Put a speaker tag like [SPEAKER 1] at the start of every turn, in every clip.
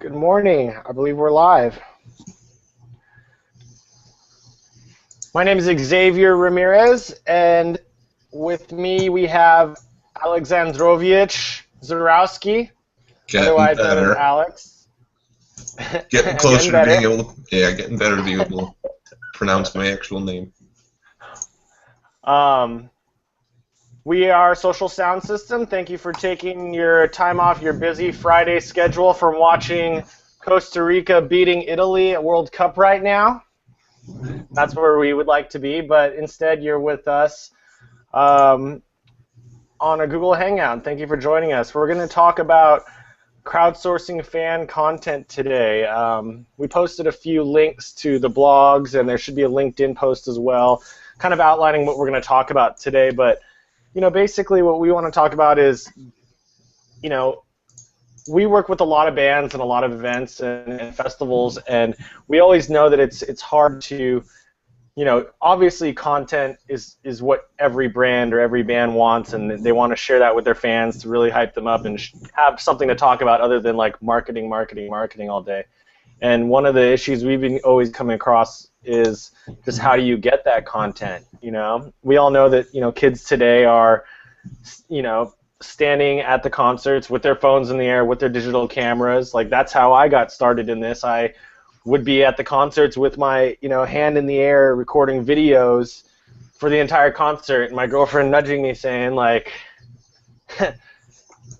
[SPEAKER 1] Good morning. I believe we're live. My name is Xavier Ramirez, and with me we have Alexandrovich Zarowski,
[SPEAKER 2] Getting
[SPEAKER 1] otherwise known as
[SPEAKER 2] better.
[SPEAKER 1] Alex.
[SPEAKER 2] Getting closer to being able to, getting better to be able to pronounce my actual name.
[SPEAKER 1] We are Social Sound System. Thank you for taking your time off your busy Friday schedule from watching Costa Rica beating Italy at World Cup right now. That's where we would like to be, but instead you're with us on a Google Hangout. Thank you for joining us. We're going to talk about crowdsourcing fan content today. We posted a few links to the blogs, and there should be a LinkedIn post as well, kind of outlining what we're going to talk about today. But basically what we want to talk about is, we work with a lot of bands and a lot of events and festivals, and we always know that it's hard to, obviously content is what every brand or every band wants, and they want to share that with their fans to really hype them up and have something to talk about other than like marketing all day. And one of the issues we've been always coming across is just how do you get that content, We all know that, kids today are, standing at the concerts with their phones in the air, with their digital cameras. Like, that's how I got started in this. I would be at the concerts with my, hand in the air recording videos for the entire concert, and my girlfriend nudging me saying, like,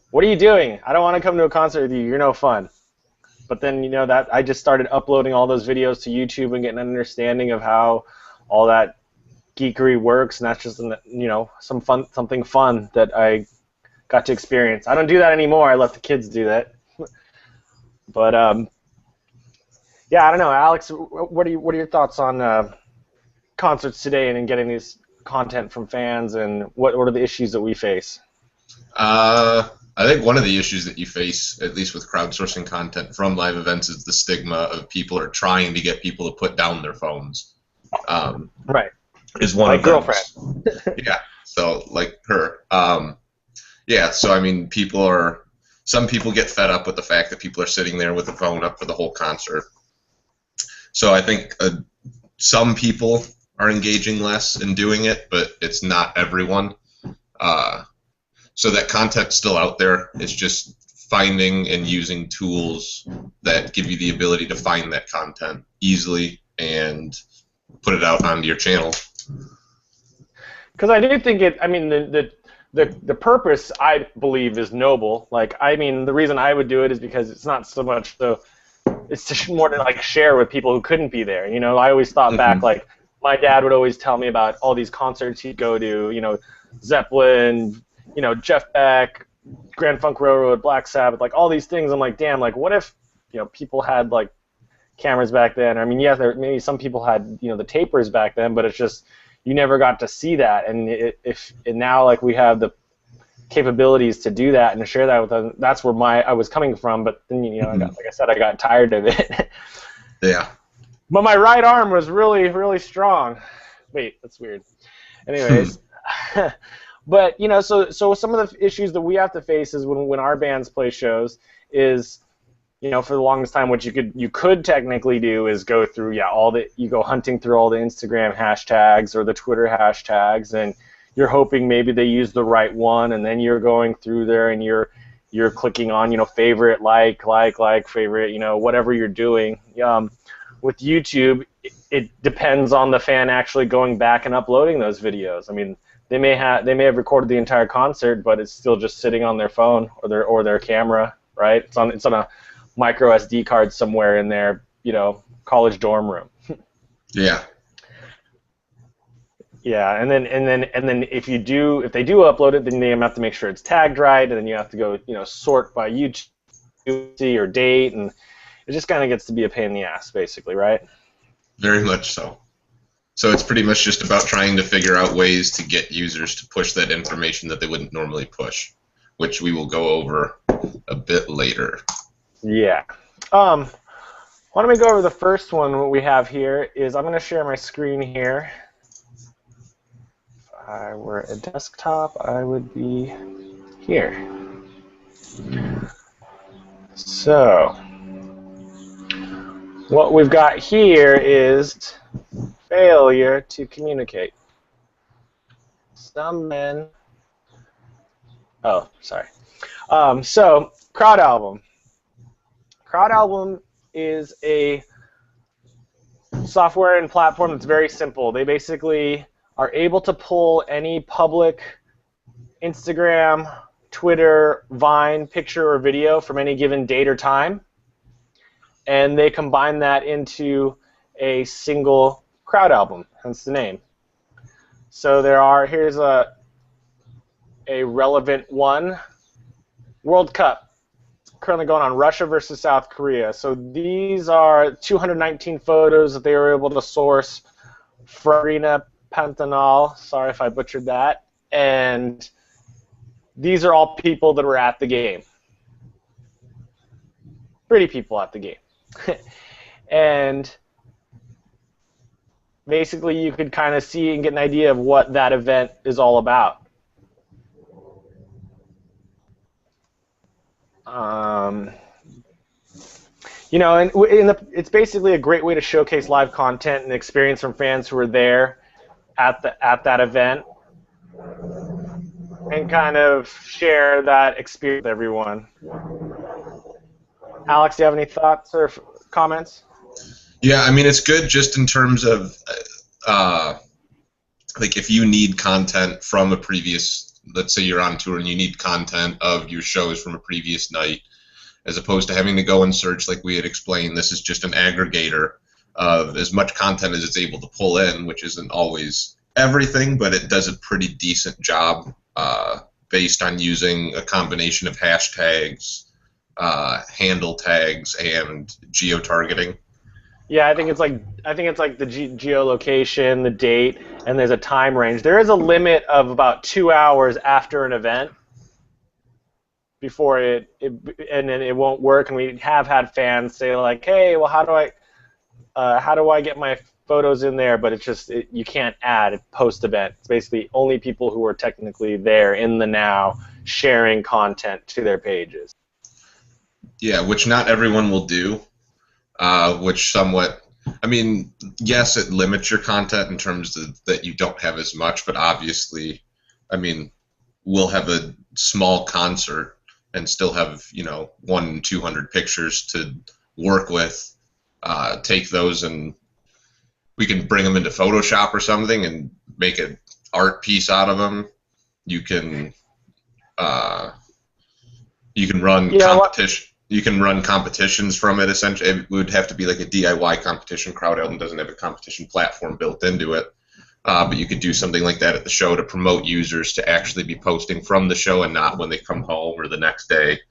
[SPEAKER 1] what are you doing? I don't want to come to a concert with you. You're no fun. But then, that I just started uploading all those videos to YouTube and getting an understanding of how all that geekery works, and that's just, something fun that I got to experience. I don't do that anymore. I let the kids do that. But yeah, I don't know, Alex. What are your thoughts on concerts today and in getting this content from fans, and what are the issues that we face?
[SPEAKER 2] I think one of the issues that you face, at least with crowdsourcing content from live events, is the stigma of people are trying to get people to put down their phones.
[SPEAKER 1] Right.
[SPEAKER 2] Is one
[SPEAKER 1] my
[SPEAKER 2] of
[SPEAKER 1] girlfriend.
[SPEAKER 2] Yeah. So like her. Yeah. So I mean, some people get fed up with the fact that people are sitting there with the phone up for the whole concert. So I think some people are engaging less in doing it, but it's not everyone. So that content's still out there. It's just finding and using tools that give you the ability to find that content easily and put it out onto your channel.
[SPEAKER 1] Because I do think the purpose, I believe, is noble. Like, the reason I would do it is because it's not so much it's just more to like share with people who couldn't be there. I always thought back, like, my dad would always tell me about all these concerts he'd go to, Zeppelin, Jeff Beck, Grand Funk Railroad, Black Sabbath, like all these things. I'm like, damn, like what if, people had like cameras back then? Yes, maybe some people had, the tapers back then, but it's just you never got to see that. And now like we have the capabilities to do that and to share that with them. That's where I was coming from. But then like I said, I got tired of it.
[SPEAKER 2] Yeah.
[SPEAKER 1] But my right arm was really, really strong. Wait, that's weird. Anyways. But so some of the issues that we have to face is when our bands play shows is, for the longest time, what you could technically do is go through you go hunting through all the Instagram hashtags or the Twitter hashtags, and you're hoping maybe they use the right one, and then you're going through there and you're clicking on favorite, like favorite, whatever you're doing. With YouTube, it depends on the fan actually going back and uploading those videos. They may have recorded the entire concert, but it's still just sitting on their phone or their camera, right? It's on a micro SD card somewhere in their college dorm room.
[SPEAKER 2] Yeah.
[SPEAKER 1] Yeah, and then if they do upload it, then they have to make sure it's tagged right, and then you have to go sort by YouTube or date, and it just kind of gets to be a pain in the ass, basically, right?
[SPEAKER 2] Very much so. So it's pretty much just about trying to figure out ways to get users to push that information that they wouldn't normally push, which we will go over a bit later.
[SPEAKER 1] Yeah. Why don't we go over the first one? What we have here is I'm going to share my screen here. If I were a desktop, I would be here. So What we've got here is failure to communicate. Some men. Oh, sorry. So, CrowdAlbum. CrowdAlbum is a software and platform that's very simple. They basically are able to pull any public Instagram, Twitter, Vine picture or video from any given date or time, and they combine that into a single CrowdAlbum, hence the name. So here's a relevant one. World Cup. Currently going on, Russia versus South Korea. So these are 219 photos that they were able to source from Irina Pantanal. Sorry if I butchered that. And these are all people that were at the game. Pretty people at the game. And basically you could kind of see and get an idea of what that event is all about. You know, and it's basically a great way to showcase live content and experience from fans who were there at that event, and kind of share that experience with everyone. Alex, do you have any thoughts or comments?
[SPEAKER 2] Yeah, I mean, it's good just in terms of like if you need content from a previous, let's say you're on tour and you need content of your shows from a previous night, as opposed to having to go and search like we had explained. This is just an aggregator of as much content as it's able to pull in, which isn't always everything, but it does a pretty decent job based on using a combination of hashtags, handle tags, and geo-targeting.
[SPEAKER 1] Yeah, I think it's like the geolocation, the date, and there's a time range. There is a limit of about 2 hours after an event before and then it won't work. And we have had fans say like, "Hey, well, how do I get my photos in there?" But it's just you can't add post event. It's basically only people who are technically there in the now sharing content to their pages.
[SPEAKER 2] Yeah, which not everyone will do. Which somewhat, I mean, yes, it limits your content in terms of that you don't have as much, but obviously, I mean, we'll have a small concert and still have, 100-200 pictures to work with. Take those and we can bring them into Photoshop or something and make an art piece out of them. You can run competition. You can run competitions from it, essentially. It would have to be like a DIY competition. CrowdAlbum doesn't have a competition platform built into it. But you could do something like that at the show to promote users to actually be posting from the show and not when they come home or the next day,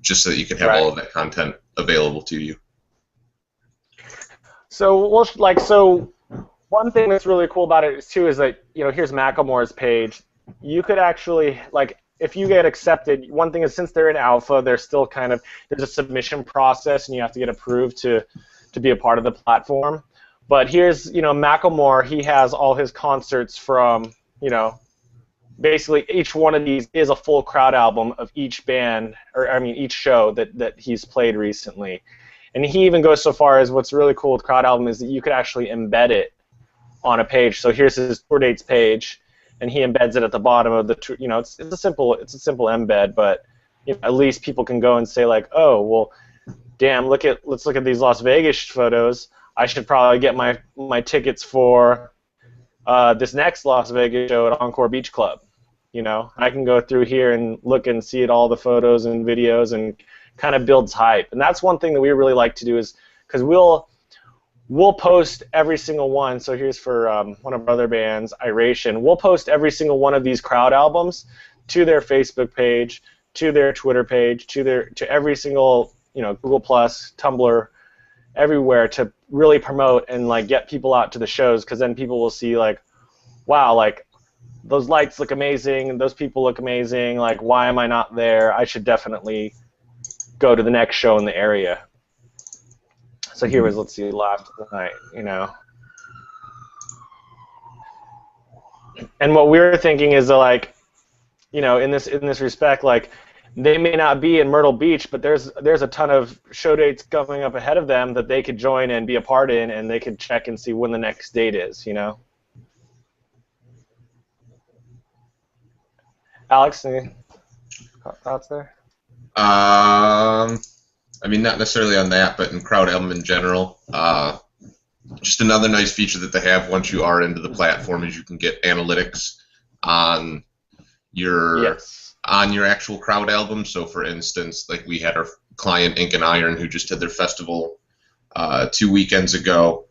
[SPEAKER 2] just so that you can have all of that content available to you.
[SPEAKER 1] So, one thing that's really cool about it too is that, here's Macklemore's page. You could actually, if you get accepted, one thing is since they're in alpha, they're still there's a submission process and you have to get approved to be a part of the platform. But here's, Macklemore, he has all his concerts from, basically each one of these is a full CrowdAlbum of each band, each show that he's played recently. And he even goes so far as what's really cool with CrowdAlbum is that you could actually embed it on a page. So here's his tour dates page, and he embeds it at the bottom of the, it's a simple embed, but at least people can go and say like, oh, well, damn, let's look at these Las Vegas photos. I should probably get my tickets for this next Las Vegas show at Encore Beach Club. I can go through here and look and see all the photos and videos and kind of builds hype. And that's one thing that we really like to do is because we'll post every single one. So here's for one of our other bands, Iration. We'll post every single one of these CrowdAlbums to their Facebook page, to their Twitter page, to every single Google Plus, Tumblr, everywhere to really promote and get people out to the shows, because then people will see wow, those lights look amazing and those people look amazing. Why am I not there? I should definitely go to the next show in the area. So here was, let's see, last night, And what we were thinking is in this respect, they may not be in Myrtle Beach, but there's a ton of show dates coming up ahead of them that they could join and be a part in, and they could check and see when the next date is, you know? Alex, any thoughts there?
[SPEAKER 2] I mean, not necessarily on that, but in CrowdAlbum in general. Just another nice feature that they have once you are into the platform is you can get analytics on your actual CrowdAlbum. So, for instance, like we had our client Ink and Iron who just had their festival 2 weekends ago,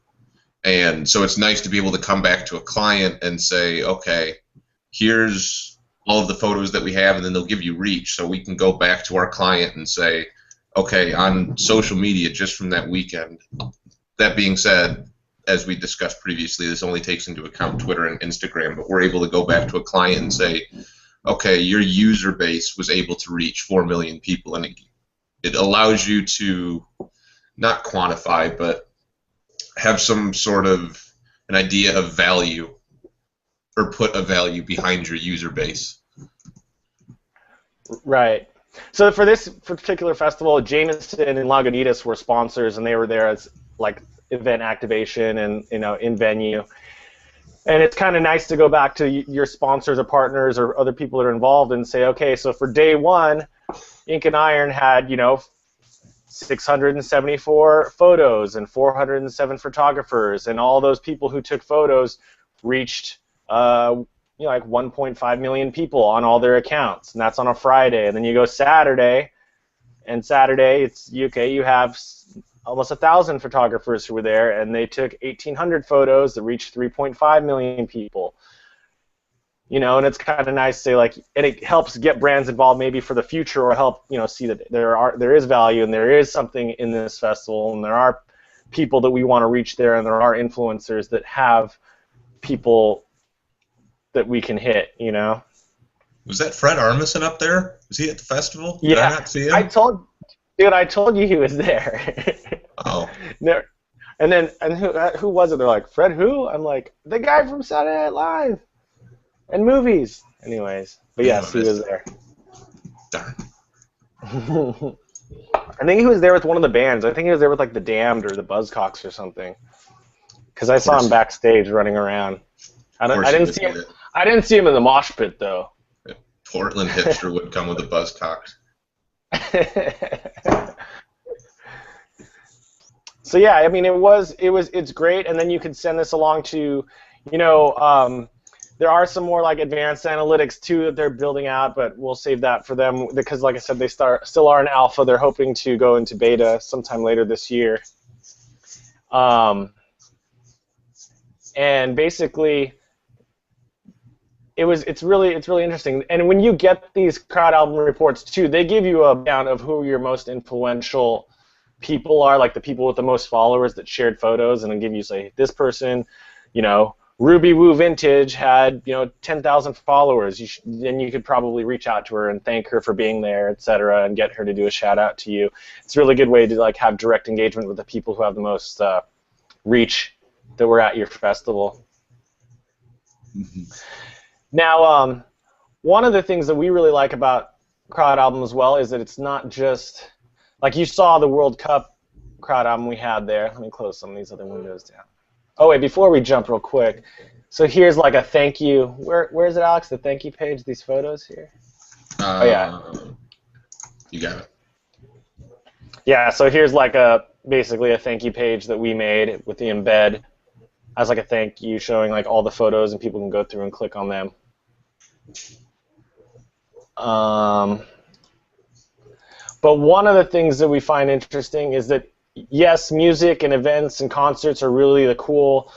[SPEAKER 2] and so it's nice to be able to come back to a client and say, okay, here's all of the photos that we have, and then they'll give you reach, so we can go back to our client and say, okay, on social media just from that weekend. That being said, as we discussed previously, this only takes into account Twitter and Instagram, but we're able to go back to a client and say, okay, your user base was able to reach 4 million people, and it allows you to not quantify, but have some sort of an idea of value, or put a value behind your user base.
[SPEAKER 1] Right. So for this particular festival, Jameson and Lagunitas were sponsors, and they were there as like event activation and, you know, in venue. And it's kind of nice to go back to your sponsors or partners or other people that are involved and say, okay, so for day one, Ink and Iron had, you know, 674 photos and 407 photographers, and all those people who took photos reached you know, like 1.5 million people on all their accounts, and that's on a Friday. And then you go Saturday, and Saturday it's okay. You have almost 1,000 photographers who were there, and they took 1,800 photos that reached 3.5 million people. You know, and it's kind of nice to say, like, and it helps get brands involved maybe for the future, or help, you know, see that there is value and there is something in this festival, and there are people that we want to reach there, and there are influencers that have people that we can hit, you know.
[SPEAKER 2] Was that Fred Armisen up there? Was he at the festival?
[SPEAKER 1] Yeah,
[SPEAKER 2] did I not see him?
[SPEAKER 1] I told you he was there.
[SPEAKER 2] Oh.
[SPEAKER 1] There, and who was it? They're like, Fred who? I'm like, the guy from Saturday Night Live and movies. Anyways, but yes, he was there.
[SPEAKER 2] Darn.
[SPEAKER 1] I think he was there with one of the bands. I think he was there with like the Damned or the Buzzcocks or something. Because I saw him backstage running around. I didn't see him. I didn't see him in the mosh pit though.
[SPEAKER 2] Portland hipster would come with the Buzzcocks.
[SPEAKER 1] So yeah, I mean, it's great, and then you could send this along to, you know, there are some more like advanced analytics too that they're building out, but we'll save that for them because, like I said, they still are in alpha. They're hoping to go into beta sometime later this year. And basically, it's really interesting. And when you get these CrowdAlbum reports too, they give you a breakdown of who your most influential people are, like the people with the most followers that shared photos, and then give you, say, this person, you know, Ruby Woo Vintage had, you know, 10,000 followers. Then you could probably reach out to her and thank her for being there, etc., and get her to do a shout out to you. It's a really good way to like have direct engagement with the people who have the most reach that were at your festival.
[SPEAKER 2] Mm-hmm.
[SPEAKER 1] Now, one of the things that we really like about CrowdAlbum as well is that it's not just, like you saw the World Cup CrowdAlbum we had there. Let me close some of these other windows down. Oh wait, before we jump real quick, so here's like a thank you. Where is it, Alex? The thank you page, these photos here? Oh yeah.
[SPEAKER 2] You got it.
[SPEAKER 1] Yeah, so here's like basically a thank you page that we made with the embed as like a thank you, showing like all the photos, and people can go through and click on them. But one of the things that we find interesting is that, yes, music and events and concerts are really the cool,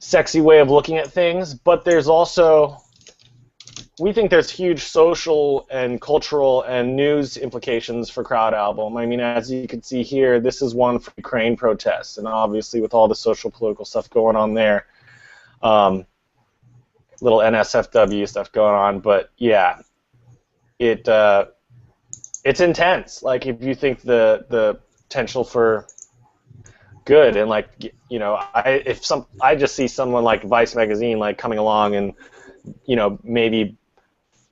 [SPEAKER 1] sexy way of looking at things, but there's also, we think there's huge social and cultural and news implications for CrowdAlbum. I mean, as you can see here, this is one for Ukraine protests, and obviously with all the social political stuff going on there, little NSFW stuff going on, but yeah, it's intense. Like, if you think the potential for good, and like, you know, I just see someone like Vice magazine like coming along and, you know, maybe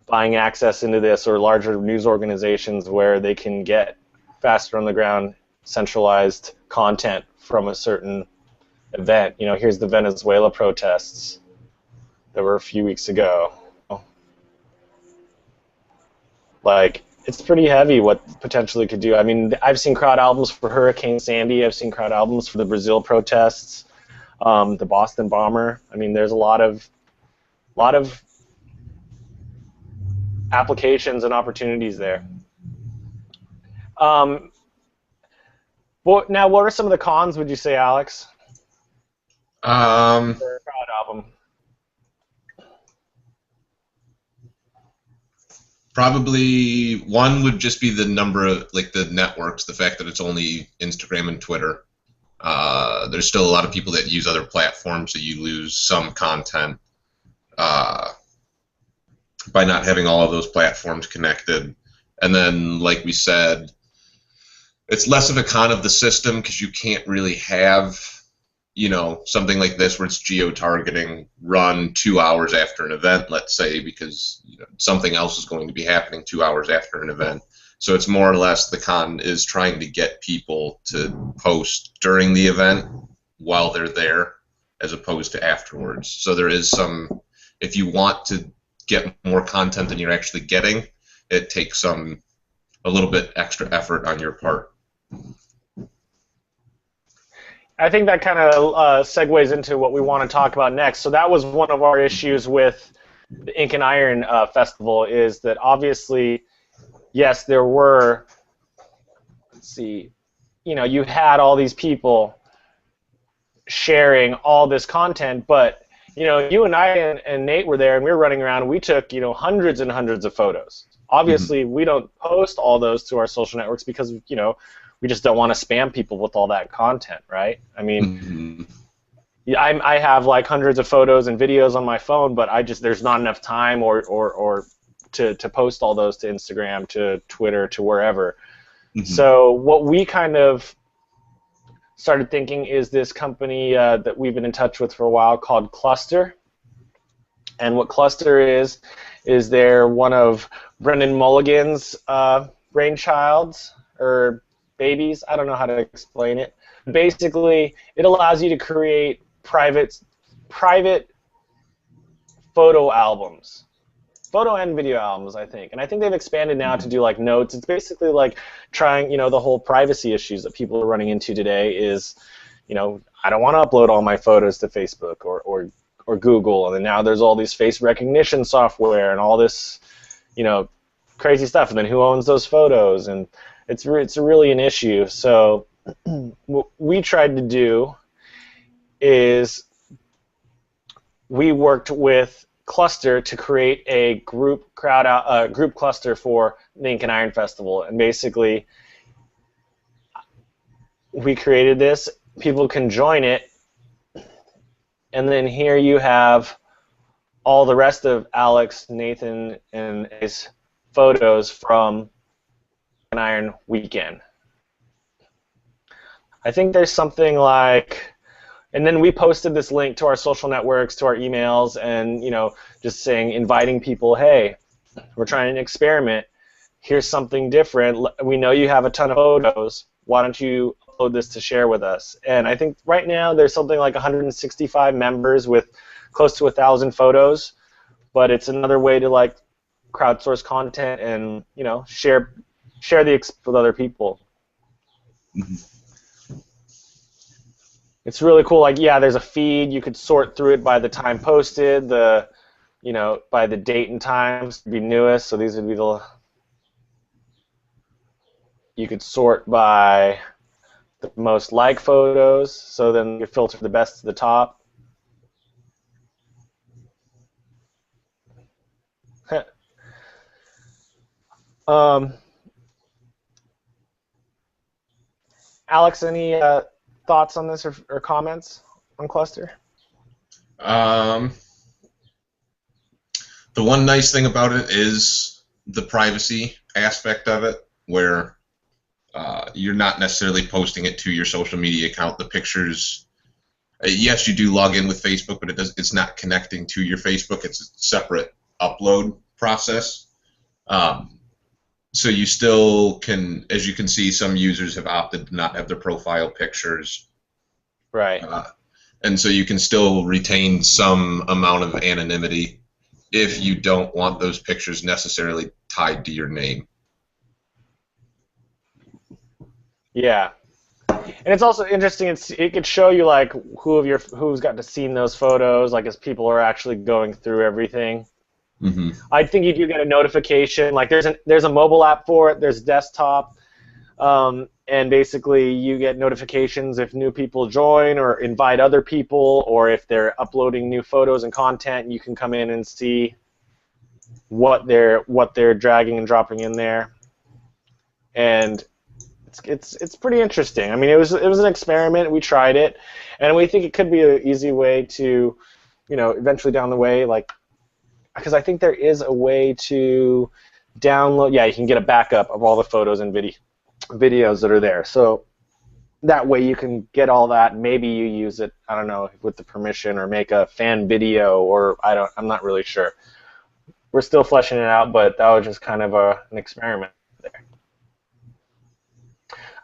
[SPEAKER 1] buying access into this, or larger news organizations where they can get faster on the ground centralized content from a certain event. You know, here's the Venezuela protests that were a few weeks ago. Like, it's pretty heavy what potentially could do. I mean, I've seen crowd albums for Hurricane Sandy. I've seen crowd albums for the Brazil protests, the Boston bomber. I mean, there's a lot of applications and opportunities there. Well, now, what are some of the cons, would you say, Alex? For a crowd album.
[SPEAKER 2] Probably one would just be the number of, like, the networks, the fact that it's only Instagram and Twitter. There's still a lot of people that use other platforms, so you lose some content by not having all of those platforms connected. And then, like we said, it's less of a con of the system because you can't really have, you know, something like this where it's geo-targeting run 2 hours after an event, let's say, because, you know, something else is going to be happening 2 hours after an event. So it's more or less the con is trying to get people to post during the event while they're there as opposed to afterwards. So there is some, if you want to get more content than you're actually getting, it takes a little bit extra effort on your part.
[SPEAKER 1] I think that kind of segues into what we want to talk about next. So that was one of our issues with the Ink and Iron Festival, is that obviously, yes, there were, let's see, you know, you had all these people sharing all this content, but, you know, you and I and Nate were there, and we were running around, and we took, you know, hundreds and hundreds of photos. Obviously, we don't post all those to our social networks because, you know, we just don't want to spam people with all that content, right? I mean, yeah, I have like hundreds of photos and videos on my phone, but there's not enough time or to post all those to Instagram, to Twitter, to wherever. So what we kind of started thinking is this company that we've been in touch with for a while called Cluster. And what Cluster is they're one of Brendan Mulligan's brainchilds, or babies. I don't know how to explain it. Basically, it allows you to create private photo albums. Photo and video albums, I think. And I think they've expanded now to do like notes. It's basically like trying, you know, the whole privacy issues that people are running into today is, you know, I don't want to upload all my photos to Facebook or Google, and then now there's all these face recognition software and all this, you know, crazy stuff, and then who owns those photos? And it's really an issue. So what we tried to do is we worked with Cluster to create a group cluster for the Ink and Iron Festival, and basically we created this. People can join it, and then here you have all the rest of Alex, Nathan, and his photos from an Iron weekend. I think there's something like, and then we posted this link to our social networks, to our emails, and, you know, just saying, inviting people, hey, we're trying an experiment. Here's something different. We know you have a ton of photos. Why don't you upload this to share with us? And I think right now there's something like 165 members with close to 1,000 photos, but it's another way to like crowdsource content and, you know, share the with other people. It's really cool. Like, yeah, there's a feed. You could sort through it by the time posted, you know, by the date and times to be newest. So these would be the. You could sort by the most liked photos. So then you filter the best to the top. Alex, any thoughts on this or comments on Cluster?
[SPEAKER 2] The one nice thing about it is the privacy aspect of it, where you're not necessarily posting it to your social media account. The pictures, yes, you do log in with Facebook, but it's not connecting to your Facebook. It's a separate upload process. So you still can, as you can see, some users have opted to not have their profile pictures.
[SPEAKER 1] Right.
[SPEAKER 2] And so you can still retain some amount of anonymity if you don't want those pictures necessarily tied to your name.
[SPEAKER 1] Yeah. And it's also interesting. It could show you like who's got to see those photos, like as people are actually going through everything.
[SPEAKER 2] Mm-hmm.
[SPEAKER 1] I think you do get a notification. Like there's a mobile app for it. There's desktop, and basically you get notifications if new people join or invite other people, or if they're uploading new photos and content. You can come in and see what they're dragging and dropping in there, and it's pretty interesting. I mean, it was an experiment. We tried it, and we think it could be an easy way to, eventually down the way, like, because I think there is a way to download. Yeah, you can get a backup of all the photos and videos that are there. So that way you can get all that. Maybe you use it, I don't know, with the permission, or make a fan video, or I'm not really sure. We're still fleshing it out, but that was just kind of an experiment there.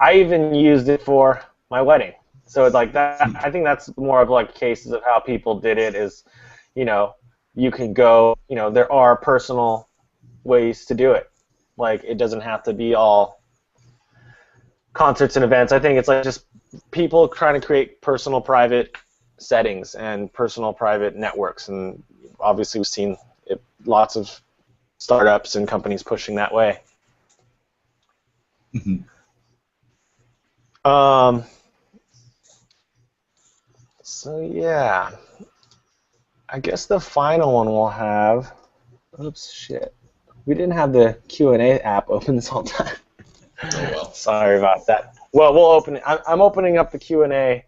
[SPEAKER 1] I even used it for my wedding. So it's like that. I think that's more of like cases of how people did it is, you can go, there are personal ways to do it. Like, it doesn't have to be all concerts and events. I think it's like just people trying to create personal private settings and personal private networks. And obviously we've seen lots of startups and companies pushing that way.
[SPEAKER 2] Mm-hmm.
[SPEAKER 1] So yeah, I guess the final one we'll have. Oops, shit. We didn't have the Q&A app open this whole time.
[SPEAKER 2] Oh well.
[SPEAKER 1] Sorry about that. Well, we'll open it. I'm opening up the Q&A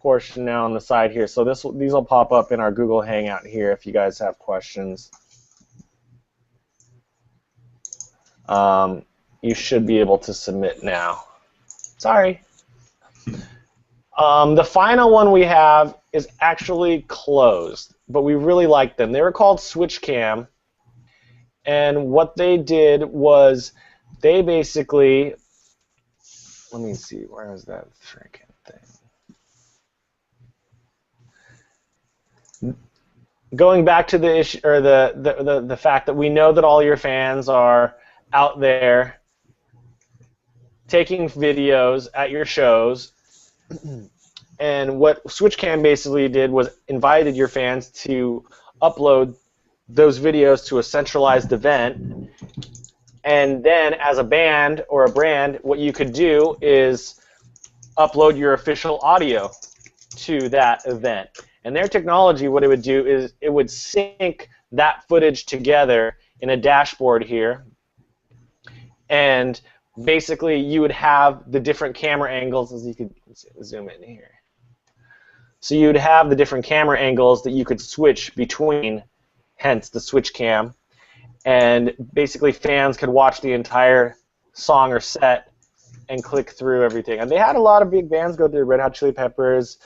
[SPEAKER 1] portion now on the side here. So these will pop up in our Google Hangout here if you guys have questions. You should be able to submit now. Sorry. The final one we have is actually closed, but we really like them. They were called SwitchCam, and what they did was they basically, let me see, where is that freaking thing? Going back to the issue, or the fact that we know that all your fans are out there taking videos at your shows. And what SwitchCam basically did was invited your fans to upload those videos to a centralized event, and then as a band or a brand, what you could do is upload your official audio to that event. And their technology, what it would do is it would sync that footage together in a dashboard here, and basically you would have the different camera angles, as you could zoom in here. So you'd have the different camera angles that you could switch between, hence the SwitchCam, and basically fans could watch the entire song or set and click through everything. And they had a lot of big bands go through. Red Hot Chili Peppers,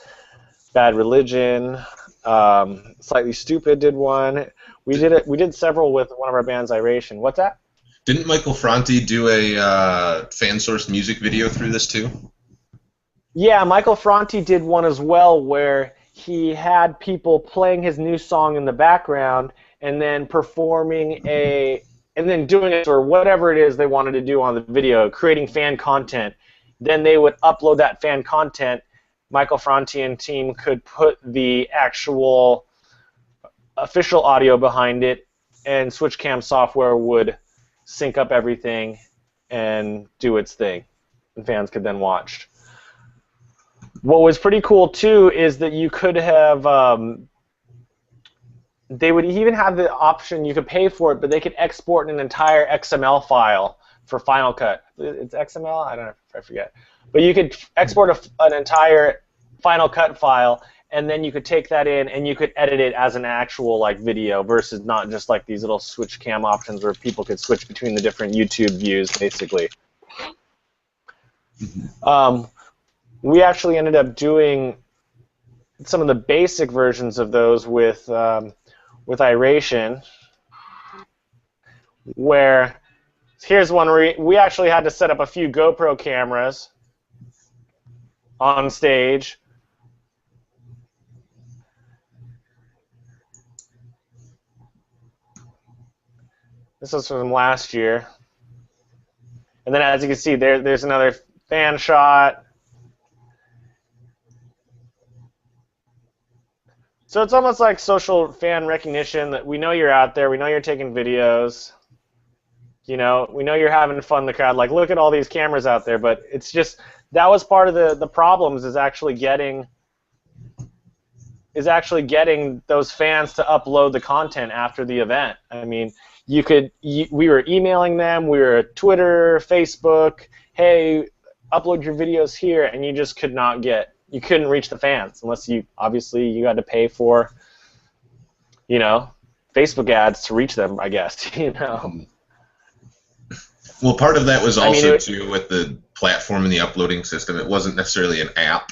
[SPEAKER 1] Bad Religion, Slightly Stoopid did one. We did several with one of our bands, Iration. What's that?
[SPEAKER 2] Didn't Michael Franti do a fan-sourced music video through this too?
[SPEAKER 1] Yeah, Michael Franti did one as well, where he had people playing his new song in the background and then performing and then doing it, or whatever it is they wanted to do on the video, creating fan content. Then they would upload that fan content. Michael Franti and team could put the actual official audio behind it, and SwitchCam software would sync up everything and do its thing, and fans could then watch. What was pretty cool too is that you could have, they would even have the option, you could pay for it, but they could export an entire XML file for Final Cut. It's XML? I don't know, I forget. But you could export an entire Final Cut file, and then you could take that in and you could edit it as an actual like video versus not just like these little SwitchCam options where people could switch between the different YouTube views, basically. We actually ended up doing some of the basic versions of those with Iration. where here's one where we actually had to set up a few GoPro cameras on stage. This was from last year. And then as you can see, there's another fan shot. So it's almost like social fan recognition that we know you're out there, we know you're taking videos, you know, we know you're having fun in the crowd. Like, look at all these cameras out there, but it's just, that was part of the problems is actually getting those fans to upload the content after the event. I mean, we were emailing them, we were Twitter, Facebook, hey, upload your videos here, and you just you couldn't reach the fans unless you had to pay for, you know, Facebook ads to reach them, I guess, you know.
[SPEAKER 2] Well, part of that was also too with the platform and the uploading system. It wasn't necessarily an app;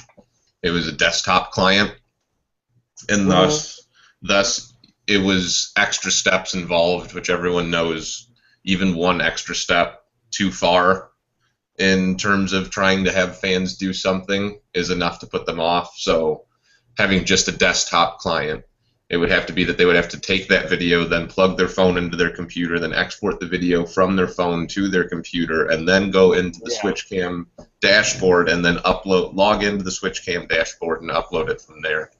[SPEAKER 2] it was a desktop client, and thus it was extra steps involved, which everyone knows. Even one extra step too far in terms of trying to have fans do something is enough to put them off. So having just a desktop client, it would have to be that they would have to take that video, then plug their phone into their computer, then export the video from their phone to their computer, and then go into the SwitchCam dashboard and then log into the SwitchCam dashboard and upload it from there.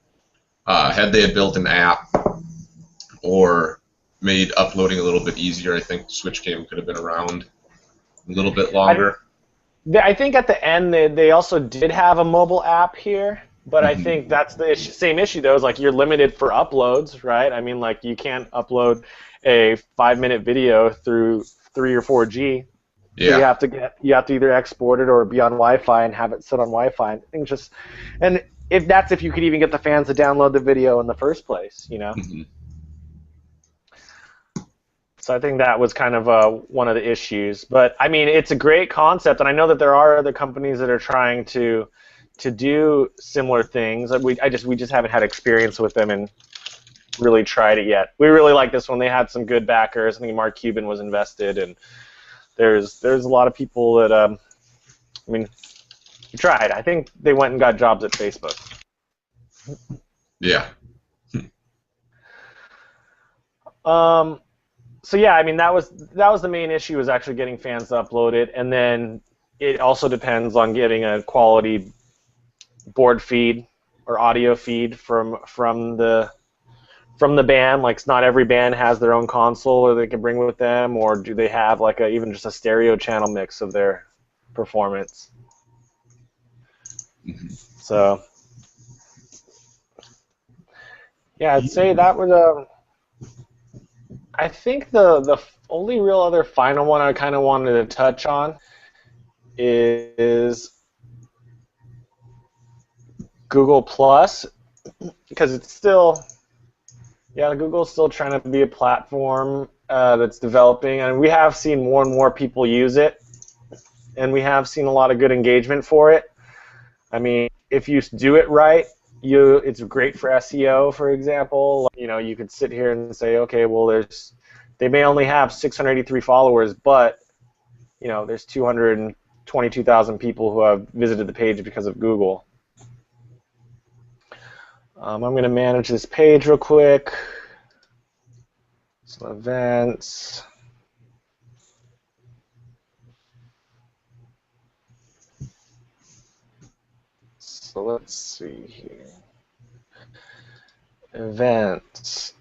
[SPEAKER 2] Had they built an app or made uploading a little bit easier, I think SwitchCam could have been around a little bit longer.
[SPEAKER 1] I think at the end they also did have a mobile app here, but I think that's the same issue though. Is like you're limited for uploads, right? I mean, like you can't upload a 5-minute video through 3 or 4G.
[SPEAKER 2] Yeah.
[SPEAKER 1] So you have to either export it or be on Wi-Fi and have it sit on Wi-Fi. I think and if you could even get the fans to download the video in the first place, you know. So I think that was kind of one of the issues. But I mean, it's a great concept, and I know that there are other companies that are trying to do similar things. We just haven't had experience with them and really tried it yet. We really like this one. They had some good backers. I think Mark Cuban was invested, and there's a lot of people that I mean, we tried. I think they went and got jobs at Facebook.
[SPEAKER 2] Yeah.
[SPEAKER 1] So yeah, I mean that was the main issue, was actually getting fans to upload it, and then it also depends on getting a quality board feed or audio feed from the band. Like, not every band has their own console or they can bring with them, or do they have like even just a stereo channel mix of their performance? So yeah, I'd say that was I think the only real other final one I kind of wanted to touch on is Google Plus, because it's still, Google's still trying to be a platform that's developing, and we have seen more and more people use it, and we have seen a lot of good engagement for it. I mean, if you do it right, it's great for SEO, for example. You know, you could sit here and say, okay, well, they may only have 683 followers, but you know, there's 222,000 people who have visited the page because of Google. I'm going to manage this page real quick. Some events. So let's see here. Events.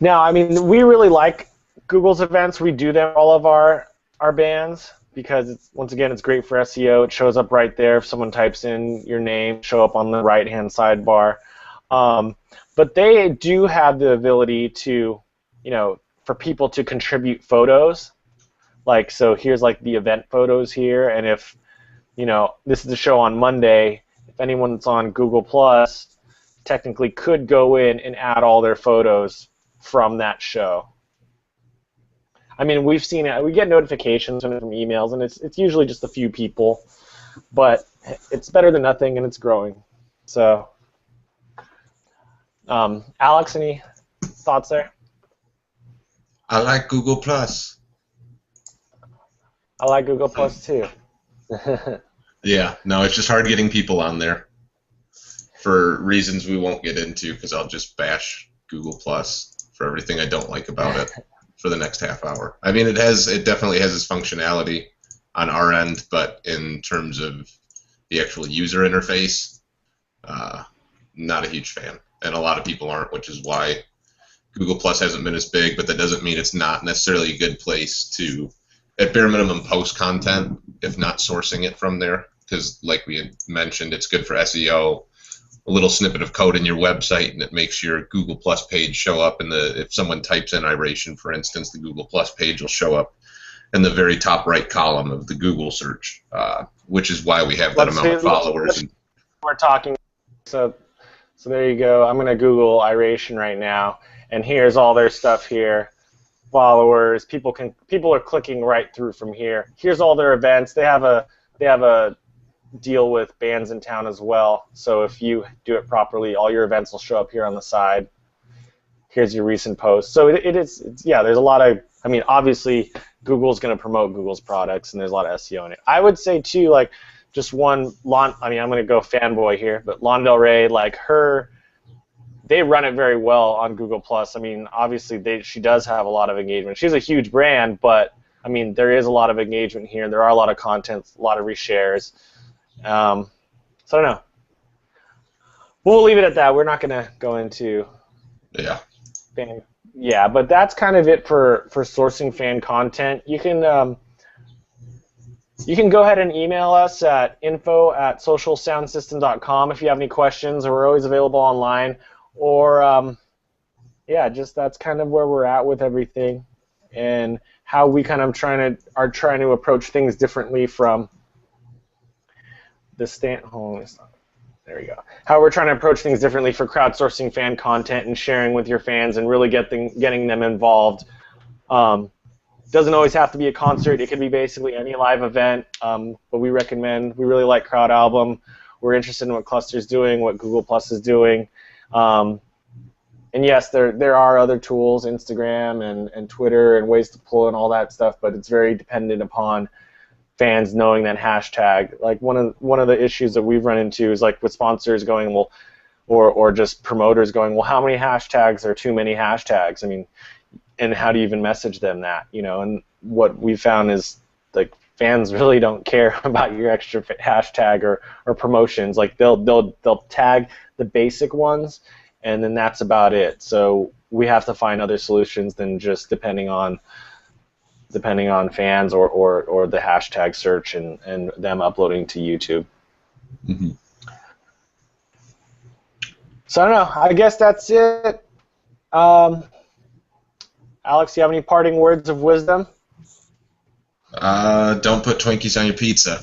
[SPEAKER 1] Now, I mean, we really like Google's events. We do them all of our bands because once again, it's great for SEO. It shows up right there. If someone types in your name, show up on the right-hand sidebar. But they do have the ability to, you know, for people to contribute photos. Like, so here's like the event photos here, and if, you know, this is a show on Monday, if anyone that's on Google Plus technically could go in and add all their photos from that show. I mean, we've seen it. We get notifications from emails, and it's usually just a few people, but it's better than nothing, and it's growing. So Alex, any thoughts there?
[SPEAKER 2] I like Google Plus.
[SPEAKER 1] I like Google Plus too.
[SPEAKER 2] Yeah, no, it's just hard getting people on there for reasons we won't get into because I'll just bash Google Plus for everything I don't like about it for the next half hour. I mean, it definitely has its functionality on our end, but in terms of the actual user interface, not a huge fan, and a lot of people aren't, which is why Google Plus hasn't been as big. But that doesn't mean it's not necessarily a good place to, at bare minimum, post content, if not sourcing it from there. Because, like we had mentioned, it's good for SEO. A little snippet of code in your website, and it makes your Google Plus page show up in the. If someone types in Iration, for instance, the Google Plus page will show up in the very top right column of the Google search, which is why we have that amount of followers.
[SPEAKER 1] We're talking. So there you go. I'm going to Google Iration right now, and here's all their stuff here. Followers. People are clicking right through from here. Here's all their events. They have a deal with bands in town as well. So if you do it properly, all your events will show up here on the side. Here's your recent posts. So it's there's a lot of, I mean, obviously Google's going to promote Google's products, and there's a lot of SEO in it. I would say too, like, just I'm going to go fanboy here, but Lana Del Rey, like they run it very well on Google Plus. I mean, obviously she does have a lot of engagement. She's a huge brand, but I mean, there is a lot of engagement here. There are a lot of content, a lot of reshares. So I don't know. We'll leave it at that. We're not going to go into fan. Yeah, but that's kind of it for sourcing fan content. You can go ahead and email us at info@socialsoundsystem.com if you have any questions. We're always available online. Or just that's kind of where we're at with everything, and how we kind of are trying to approach things differently from the there we go. How we're trying to approach things differently for crowdsourcing fan content and sharing with your fans and really getting them involved. Doesn't always have to be a concert. It could be basically any live event. But we really like CrowdAlbum. We're interested in what Cluster's doing, what Google Plus is doing. And yes, there are other tools, Instagram and Twitter, and ways to pull and all that stuff, but it's very dependent upon fans knowing that hashtag. Like one of the issues that we've run into is like with sponsors going, well, or just promoters going, well, how many hashtags are too many hashtags? I mean, and how do you even message them that, you know? And what we found is, like, fans really don't care about your extra hashtag or promotions. Like they'll tag the basic ones, and then that's about it. So we have to find other solutions than just depending on fans or the hashtag search and them uploading to YouTube.
[SPEAKER 2] Mm-hmm.
[SPEAKER 1] So I don't know. I guess that's it. Alex, you have any parting words of wisdom?
[SPEAKER 2] Don't put Twinkies on your pizza.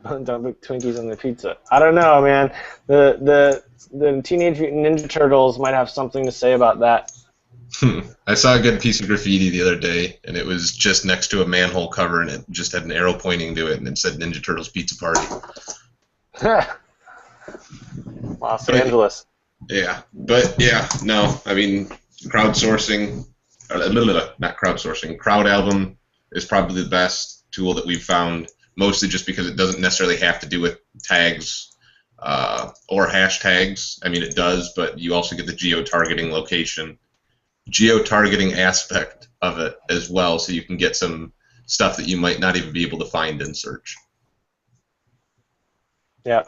[SPEAKER 1] Don't put Twinkies on the pizza. I don't know, man. The Teenage Mutant Ninja Turtles might have something to say about that.
[SPEAKER 2] I saw a good piece of graffiti the other day, and it was just next to a manhole cover, and it just had an arrow pointing to it, and it said Ninja Turtles Pizza Party.
[SPEAKER 1] Los Angeles.
[SPEAKER 2] Yeah, but yeah, no, I mean, crowdsourcing, not crowdsourcing, CrowdAlbum is probably the best tool that we've found, mostly just because it doesn't necessarily have to do with tags or hashtags. I mean, it does, but you also get the geo-targeting aspect of it as well, so you can get some stuff that you might not even be able to find in search.
[SPEAKER 1] Yeah.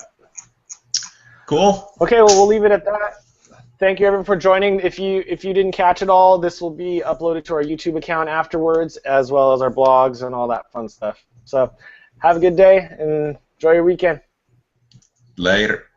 [SPEAKER 2] Cool.
[SPEAKER 1] Okay, well, we'll leave it at that. Thank you, everyone, for joining. If you didn't catch it all, this will be uploaded to our YouTube account afterwards, as well as our blogs and all that fun stuff. So have a good day and enjoy your weekend.
[SPEAKER 2] Later.